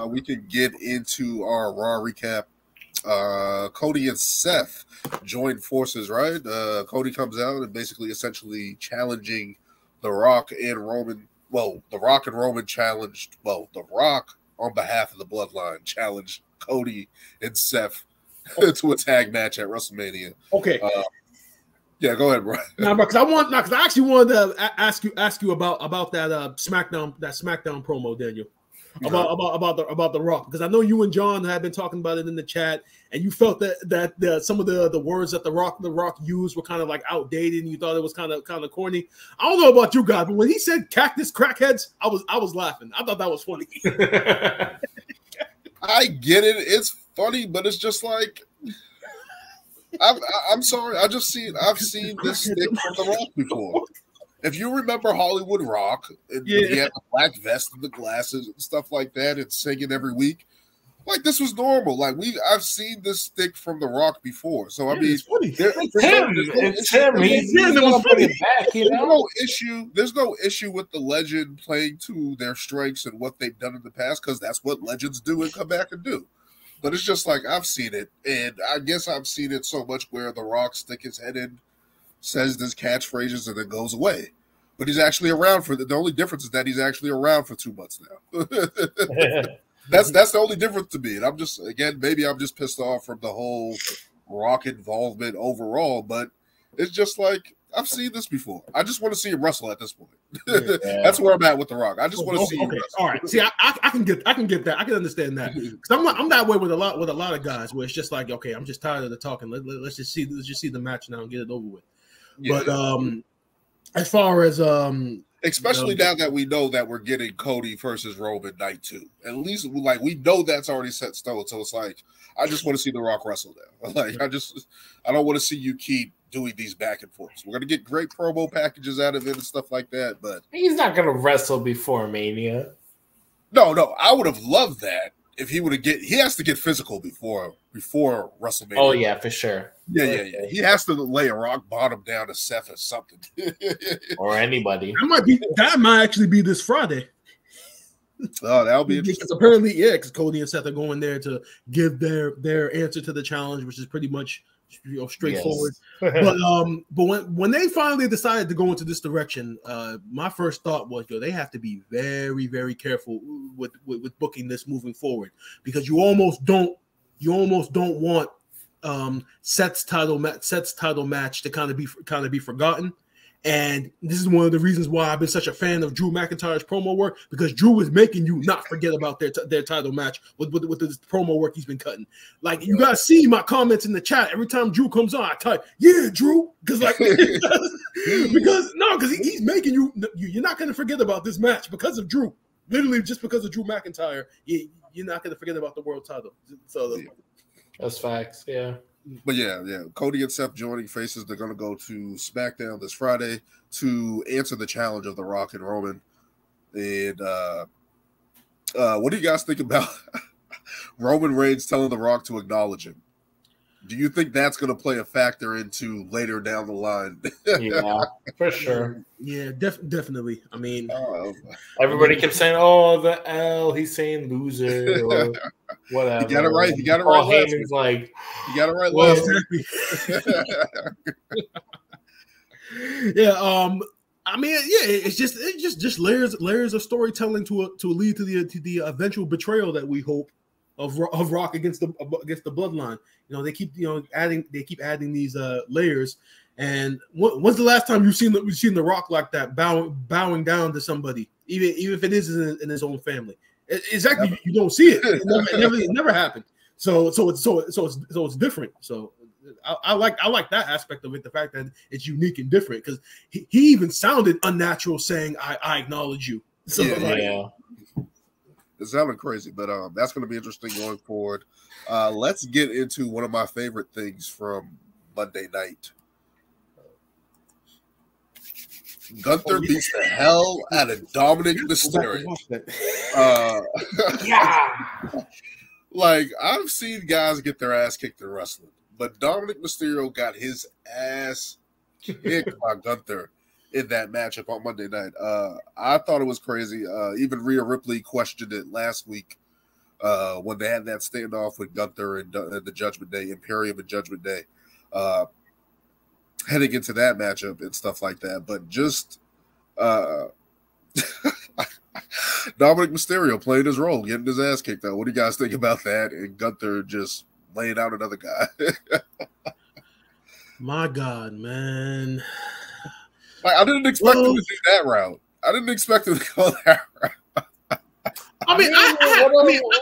we can get into our Raw recap. Cody and Seth joined forces, right? Cody comes out and basically essentially challenging The Rock and Roman. Well, The Rock and Roman challenged, The Rock on behalf of the Bloodline challenged Cody and Seth to a tag match at WrestleMania. Okay. Yeah, go ahead, bro. Because I actually wanted to ask you about that SmackDown promo, Daniel. About the Rock, because I know you and John had been talking about it in the chat, and you felt that some of the words that the Rock used were kind of like outdated, and you thought it was kind of corny. I don't know about you guys, but when he said "cactus crackheads," I was laughing. I thought that was funny. I get it; it's funny, but it's just like I'm sorry. I've seen this stick from the Rock before. If you remember Hollywood Rock, and he had the black vest and the glasses and stuff like that, and singing every week, like this was normal. Like I've seen this stick from the Rock before. So I mean, it's him. He's gonna bring it back. You know, there's no issue with the legend playing to their strengths and what they've done in the past, because that's what legends do and come back and do. But it's just like I've seen it, and I guess I've seen it so much where the Rock stick his head in, says this catchphrases, and then goes away. But he's actually around for the only difference is that he's actually around for 2 months now. That's the only difference to me. And I'm just pissed off from the whole Rock involvement overall. But it's just like I've seen this before. I just want to see him wrestle at this point. That's where I'm at with the Rock. I just want to see him wrestle. All right. See, I can get that. I can understand that. Because I'm that way with a lot of guys where it's just like, okay, I'm just tired of the talking. Let's just see the match now and get it over with. Yeah. But as far as especially now that we know that we're getting Cody versus Roman night 2, at least like we know that's already set in stone. So it's like I just want to see The Rock wrestle now. Like I don't want to see you keep doing these back and forths. We're gonna get great promo packages out of it and stuff like that, but he's not gonna wrestle before Mania. No, I would have loved that if he would have he has to get physical before WrestleMania. Oh yeah, for sure. Yeah. He has to lay a rock bottom down to Seth or something. Or anybody. That might actually be this Friday. Oh, that'll be interesting. Because apparently, because Cody and Seth are going there to give their answer to the challenge, which is pretty much straightforward. Yes. But when they finally decided to go into this direction, my first thought was, they have to be very, very careful with booking this moving forward, because you almost don't want Seth's title match to kind of be forgotten. And this is one of the reasons why I've been such a fan of Drew McIntyre's promo work, because Drew is making you not forget about their title match with the promo work he's been cutting. Like, you guys see my comments in the chat every time Drew comes on. I type, "Yeah, Drew," because he's making you're not going to forget about this match because of Drew. Literally, just because of Drew McIntyre, you're not going to forget about the world title. So that's facts. Yeah. But yeah, Cody and Seth joining faces. They're going to go to SmackDown this Friday to answer the challenge of The Rock and Roman. And what do you guys think about Roman Reigns telling The Rock to acknowledge him? Do you think that's going to play a factor into later down the line? Yeah, for sure. Yeah, definitely. I mean, everybody kept saying, "Oh, the L." He's saying "loser" or whatever. You got it right. You got it right. Heyman's like, "You got it right." Well, yeah. I mean, it's just layers of storytelling to lead to the eventual betrayal that we hope of Rock against the Bloodline. They keep adding these layers. And when's the last time you've seen the Rock like that, bowing down to somebody, even if it is in his own family? Exactly, you don't see it. It never happened. So it's different. So I like that aspect of it, the fact that it's unique and different, because he even sounded unnatural saying, I acknowledge you. So yeah. It sounded crazy, but that's going to be interesting going forward. Let's get into one of my favorite things from Monday night. Gunther beats the hell out of Dominic Mysterio. Like, I've seen guys get their ass kicked in wrestling, but Dominic Mysterio got his ass kicked by Gunther in that matchup on Monday night. I thought it was crazy. Even Rhea Ripley questioned it last week when they had that standoff with Gunther and the Judgment Day, Imperium and Judgment Day, heading into that matchup and stuff like that. But just Dominic Mysterio playing his role, getting his ass kicked out. What do you guys think about that? And Gunther just laying out another guy. My God, man. Like, I didn't expect him to do that route. I didn't expect him to go that route. I mean,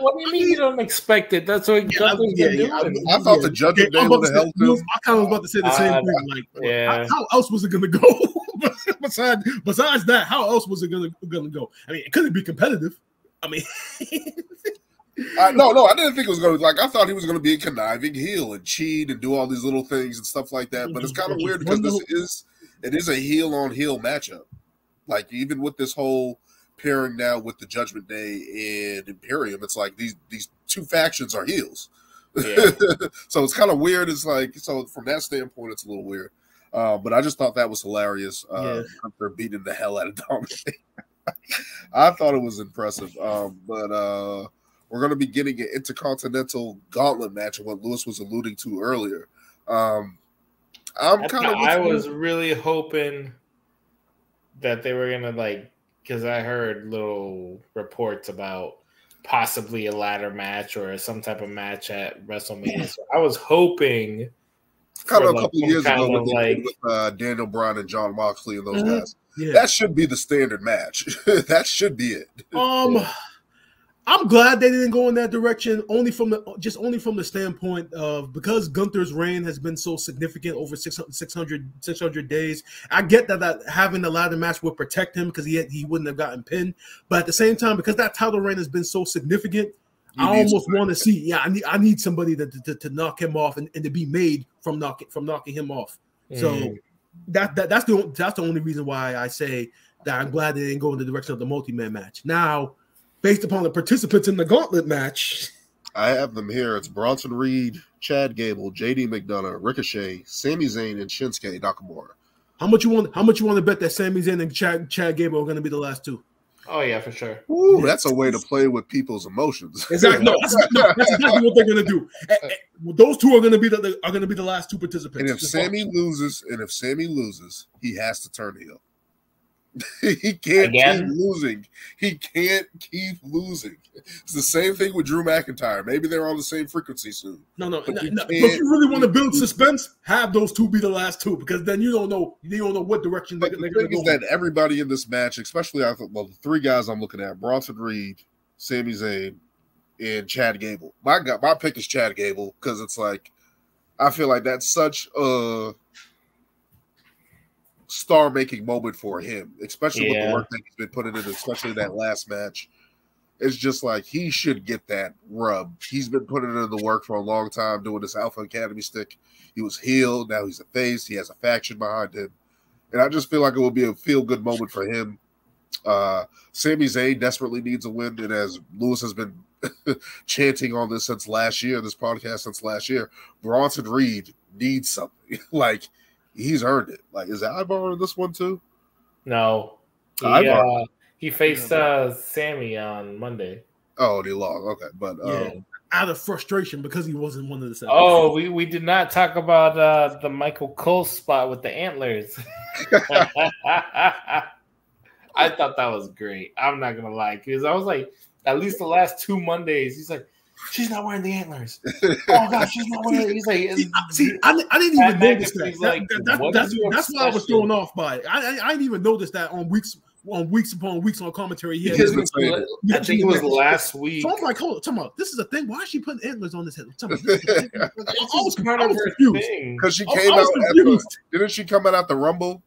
what do you mean you don't expect it? That's what Gunther's been doing. I thought the Judgment Day would have helped him. I kind of was about to say the same thing. Like, how else was it going to go? besides that, how else was it going to go? I mean, it couldn't be competitive. I mean, no, I didn't think it was going to. Like, I thought he was going to be a conniving heel and cheat and do all these little things and stuff like that. But it's kind of weird because it is a heel on heel matchup. Like, even with this whole pairing now with the Judgment Day and Imperium, it's like these two factions are heels. Yeah. So it's kind of weird. It's like, so from that standpoint, it's a little weird. But I just thought that was hilarious. They're beating the hell out of Dominic. I thought it was impressive. But we're going to be getting an Intercontinental Gauntlet match of what Lewis was alluding to earlier. I was really hoping that they were going to because I heard little reports about possibly a ladder match or some type of match at WrestleMania. So I was hoping, kind of a couple of years ago, with Daniel Bryan and John Moxley and those guys. Yeah. That should be the standard match. That should be it. I'm glad they didn't go in that direction. Only from the standpoint of, because Gunther's reign has been so significant over 600 days. I get that having the ladder match would protect him because he wouldn't have gotten pinned. But at the same time, because that title reign has been so significant, I almost want to see. Yeah, I need somebody to knock him off and to be made from knocking him off. So that's the only reason why I say that I'm glad they didn't go in the direction of the multi-man match. Now, based upon the participants in the Gauntlet match, I have them here. It's Bronson Reed, Chad Gable, JD McDonough, Ricochet, Sami Zayn, and Shinsuke Nakamura. How much you want to bet that Sami Zayn and Chad Gable are going to be the last two? Oh yeah, for sure. Ooh, that's a way to play with people's emotions. Exactly. That's exactly what they're going to do. Those two are going to be the last two participants. And if Sami loses, he has to turn heel. He can't keep losing. He can't keep losing. It's the same thing with Drew McIntyre. Maybe they're on the same frequency soon. No. But if you really want to build suspense, have those two be the last two, because then you don't know what direction they're going to go. The thing is that everybody in this match, especially the three guys I'm looking at, Bronson Reed, Sami Zayn, and Chad Gable. My pick is Chad Gable because it's like, I feel like that's such a star-making moment for him, especially with the work that he's been putting in, especially that last match. It's just like he should get that rub. He's been putting in the work for a long time, doing this Alpha Academy stick. He was healed, now he's a face. He has a faction behind him, and I just feel like it will be a feel-good moment for him. Sami Zayn desperately needs a win, and as Lewis has been chanting on this since last year, this podcast since last year, Bronson Reed needs something. Like, he's earned it. Like, is Ivar in this one too? No. He faced Sammy on Monday. Oh, he lost. Okay, but out of frustration because he wasn't one of the seven. Oh, we did not talk about the Michael Cole spot with the antlers. I thought that was great. I'm not gonna lie, because I was like, at least the last 2 Mondays, he's like, she's not wearing the antlers. Oh gosh, she's not wearing it. He's like, see, I didn't even notice that. That's why I was thrown off by it. I didn't even notice that on weeks upon weeks on commentary. I think it was last week. So I'm like, hold on, talking about, this is a thing. Why is she putting antlers on this head? I was confused because she came out. Didn't she come out at the Rumble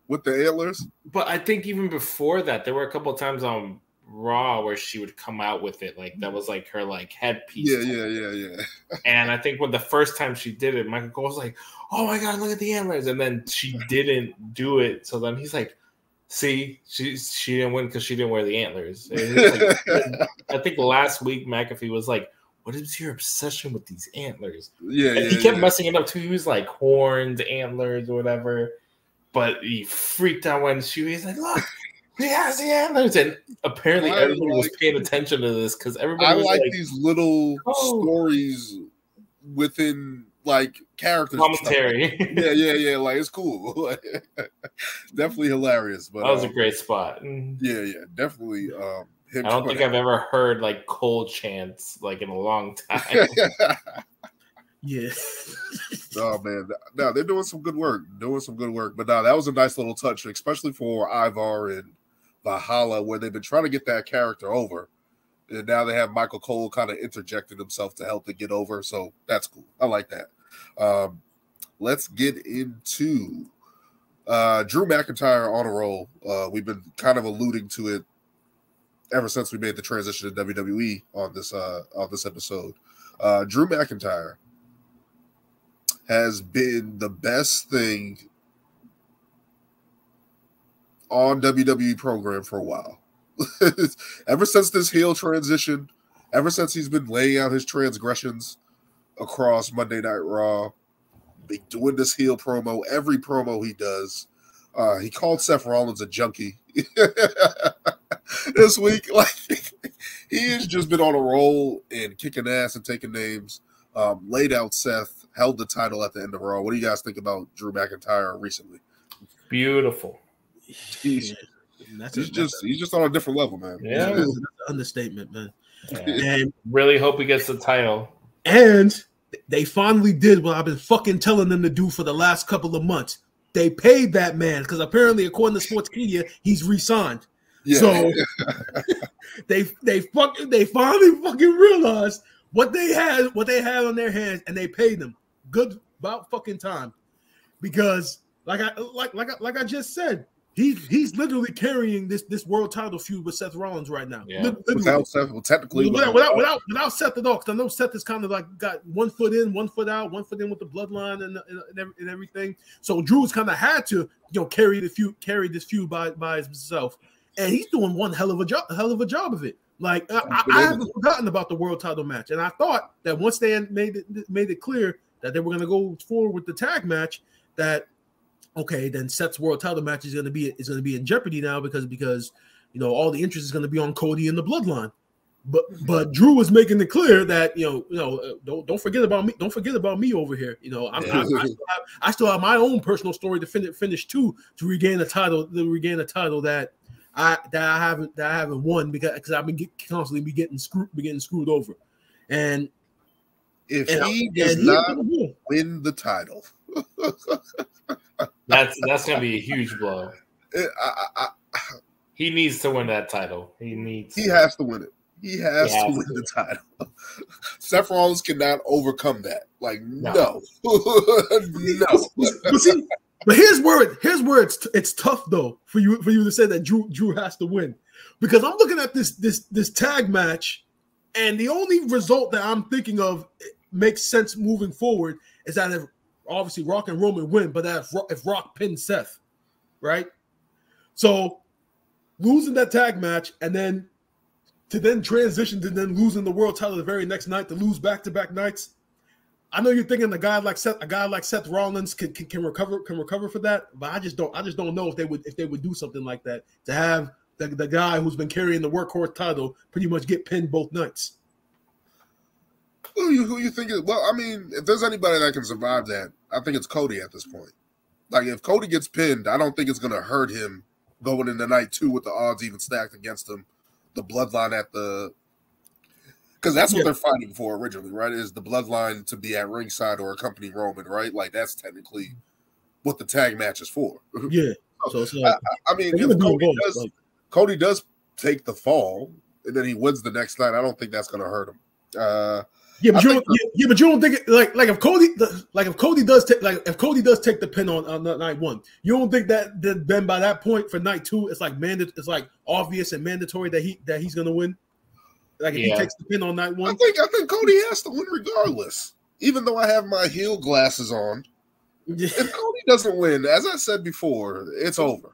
with the antlers? But I think even before that, there were a couple of times on Raw where she would come out with it, like that was like her like headpiece. Yeah. And I think when the first time she did it, Michael Cole was like, "Oh my god, look at the antlers!" And then she didn't do it. So then he's like, "See, she didn't win because she didn't wear the antlers." Like, I think last week McAfee was like, "What is your obsession with these antlers?" He kept messing it up too. He was like horns, antlers, or whatever. But he freaked out when he's like, "Look, he has the antlers, and apparently everybody was paying attention to this because everybody was like these little stories within like characters commentary. Yeah, like it's cool. Definitely hilarious. But that was a great spot. Yeah, definitely. I don't think I've ever heard like Cole chants like in a long time. Yeah. Oh man, no, they're doing some good work. But no, that was a nice little touch, especially for Ivar and Valhalla, where they've been trying to get that character over, and now they have Michael Cole kind of interjected himself to help it get over. So that's cool. I like that. Let's get into Drew McIntyre on a roll. We've been kind of alluding to it ever since we made the transition to WWE on this episode. Drew McIntyre has been the best thing on WWE program for a while. Ever since this heel transition, ever since he's been laying out his transgressions across Monday Night Raw, been doing this heel promo, every promo he does. He called Seth Rollins a junkie this week. Like, he has just been on a roll and kicking ass and taking names. Laid out Seth, held the title at the end of Raw. What do you guys think about Drew McIntyre recently? Beautiful. He's just on a different level, man. Yeah, that's an understatement, man. And really hope he gets the title. And they finally did what I've been fucking telling them to do for the last couple of months. They paid that man because apparently, according to Sportskeeda, he's re-signed. Yeah. So they finally fucking realized what they had on their hands, and they paid them good about fucking time. Because like I just said, he's literally carrying this world title feud with Seth Rollins right now. Yeah. Without Seth, well, technically without Seth at all, because I know Seth is kind of like got 1 foot in, 1 foot out, 1 foot in with the bloodline and everything. So Drew's kind of had to carry this feud by himself, and he's doing one hell of a job of it. Like I haven't forgotten about the world title match, and I thought that once they made it clear that they were going to go forward with the tag match, that okay, then Seth's world title match is going to be in jeopardy now because all the interest is going to be on Cody and the Bloodline. But Drew was making it clear that don't forget about me. Don't forget about me over here. I still have my own personal story to finish too, to regain a title that I haven't won because I've been constantly getting screwed over. And if he does not win the title, that's gonna be a huge blow. He needs to win that title. He has to win it. He has to win the title. Seth Rollins cannot overcome that. Like, no. But here's where it's tough though for you to say that Drew has to win, because I'm looking at this tag match, and the only result that I'm thinking of makes sense moving forward is that if obviously Rock and Roman win, but that if Rock pins Seth, right? So losing that tag match and then transition to losing the world title the very next night, to lose back-to-back nights. I know you're thinking a guy like Seth Rollins can recover for that, but I just don't know if they would do something like that, to have the guy who's been carrying the workhorse title pretty much get pinned both nights. Who you think? Well, I mean, if there's anybody that can survive that, I think it's Cody at this point. Like, if Cody gets pinned, I don't think it's going to hurt him going into night 2 with the odds even stacked against him. The bloodline because that's what they're fighting for originally, right? Is the bloodline to be at ringside or accompany Roman, right? Like, that's technically what the tag match is for. Yeah. So it's like, I mean, if Cody does take the fall and then he wins the next night, I don't think that's going to hurt him. But you don't think it, like if Cody does take the pin on night 1, you don't think that then by that point for night 2 it's like obvious and mandatory that he's gonna win? Like if he takes the pin on night 1, I think Cody has to win regardless. Even though I have my heel glasses on, if Cody doesn't win, as I said before, it's over.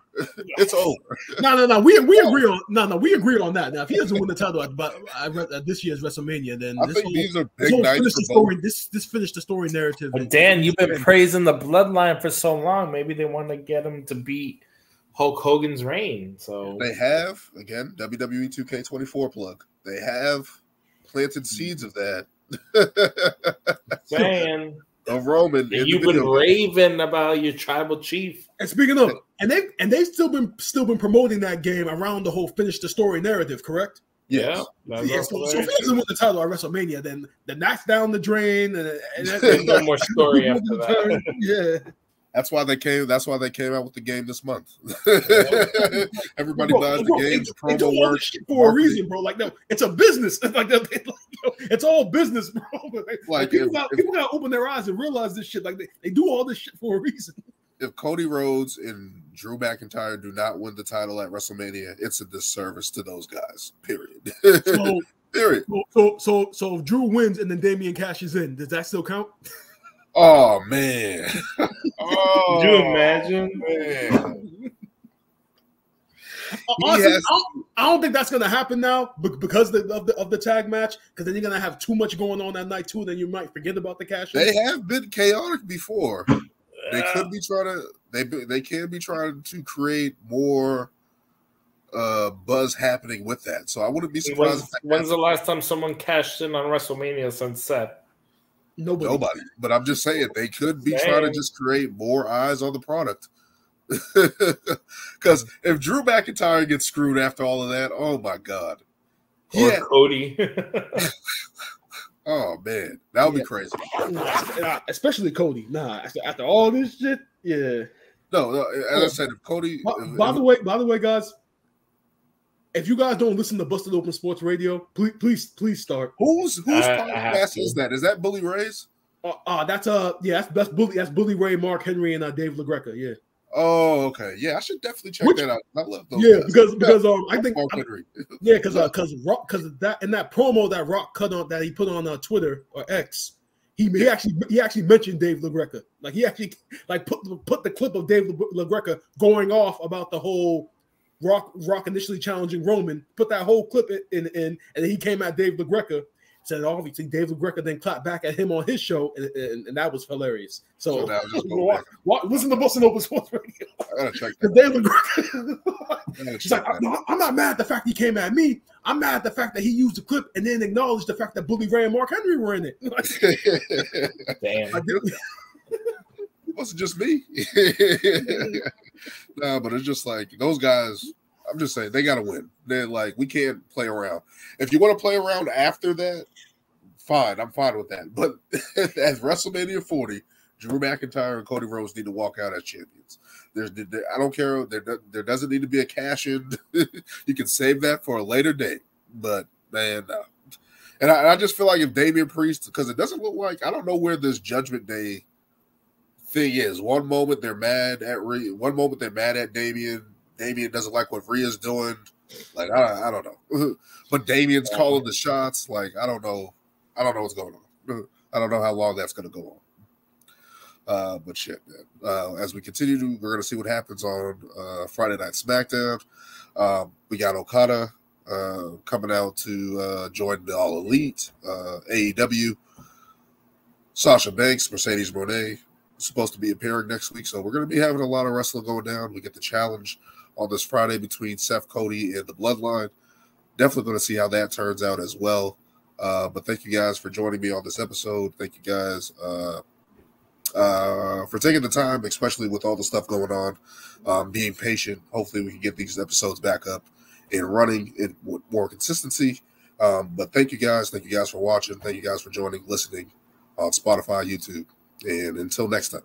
It's over. No. We agree on that. Now, if he doesn't win the title at this year's WrestleMania, then I think these are big nights for both. This finished the story narrative. But Dan, you've been praising the bloodline for so long. Maybe they want to get him to beat Hulk Hogan's reign. So they have, again, WWE 2K24 plug. They have planted seeds of that. saying of Roman. And you've been raving about your tribal chief. And speaking of, and they've still been promoting that game around the whole finish the story narrative, correct? Yes. So if he doesn't win the title at WrestleMania, then that's down the drain, and there's no more story after that. Yeah. That's why they came out with the game this month. Everybody buys the games, promo work for a reason, bro. Like, no, it's a business. It's all business, bro. Like people gotta open their eyes and realize this shit. Like they do all this shit for a reason. If Cody Rhodes and Drew McIntyre do not win the title at WrestleMania, it's a disservice to those guys. Period. Period. So if Drew wins and then Damian cashes in, does that still count? Oh man! Could you imagine? Man. Honestly, I don't think that's gonna happen now because of the tag match. Because then you're gonna have too much going on that night too. Then you might forget about the cash. They have been chaotic before. They could be trying to. They can be trying to create more buzz happening with that. So I wouldn't be surprised. When's the last time someone cashed in on WrestleMania since Seth? Nobody. But I'm just saying they could be trying to just create more eyes on the product. Because if Drew McIntyre gets screwed after all of that, oh my God. Or Cody. Oh man, that would be crazy. Especially Cody. After all this shit, yeah. No, as I said, if Cody. By the way, guys, if you guys don't listen to Busted Open Sports Radio, please start. Whose podcast is that? Is that Bully Ray's? That's Bully Ray, Mark Henry, and Dave LaGreca. Yeah. Oh, okay. Yeah, I should definitely check that out. I love those. Yeah, because I think Mark Henry. Yeah, because that in that promo that Rock cut on that he put on Twitter or X, he actually mentioned Dave LaGreca. Like he actually put the clip of Dave LaGreca going off about the whole Rock initially challenging Roman. Put that whole clip in, and then he came at Dave LaGreca. Said obviously Dave LaGreca then clapped back at him on his show, and that was hilarious. So listen to Bustin' Open Sports Radio. I gotta check that. Dave LaGreca. She's like, I'm not mad at the fact he came at me. I'm mad at the fact that he used the clip and then acknowledged the fact that Bully Ray and Mark Henry were in it. Damn. It wasn't just me. No, but it's just like those guys. I'm just saying they got to win. They're like, we can't play around. If you want to play around after that, fine. I'm fine with that. But at WrestleMania 40, Drew McIntyre and Cody Rhodes need to walk out as champions. I don't care. There doesn't need to be a cash in. You can save that for a later date. But man, and I just feel like if Damian Priest, because it doesn't look like, I don't know where this Judgment Day thing is. One moment they're mad at Damian. Damian doesn't like what Rhea's doing. Like, I don't know. But Damian's calling the shots. Like, I don't know. I don't know what's going on. I don't know how long that's going to go on. But shit, man. As we continue, we're going to see what happens on Friday Night SmackDown. We got Okada coming out to join the All Elite. AEW. Sasha Banks, Mercedes Moné supposed to be appearing next week. So we're going to be having a lot of wrestling going down. We get the challenge on this Friday between Seth Cody and the Bloodline. Definitely going to see how that turns out as well. But thank you guys for joining me on this episode. Thank you guys for taking the time, especially with all the stuff going on, being patient. Hopefully we can get these episodes back up and running with more consistency. But thank you guys. Thank you guys for watching. Thank you guys for joining, listening on Spotify, YouTube. And until next time.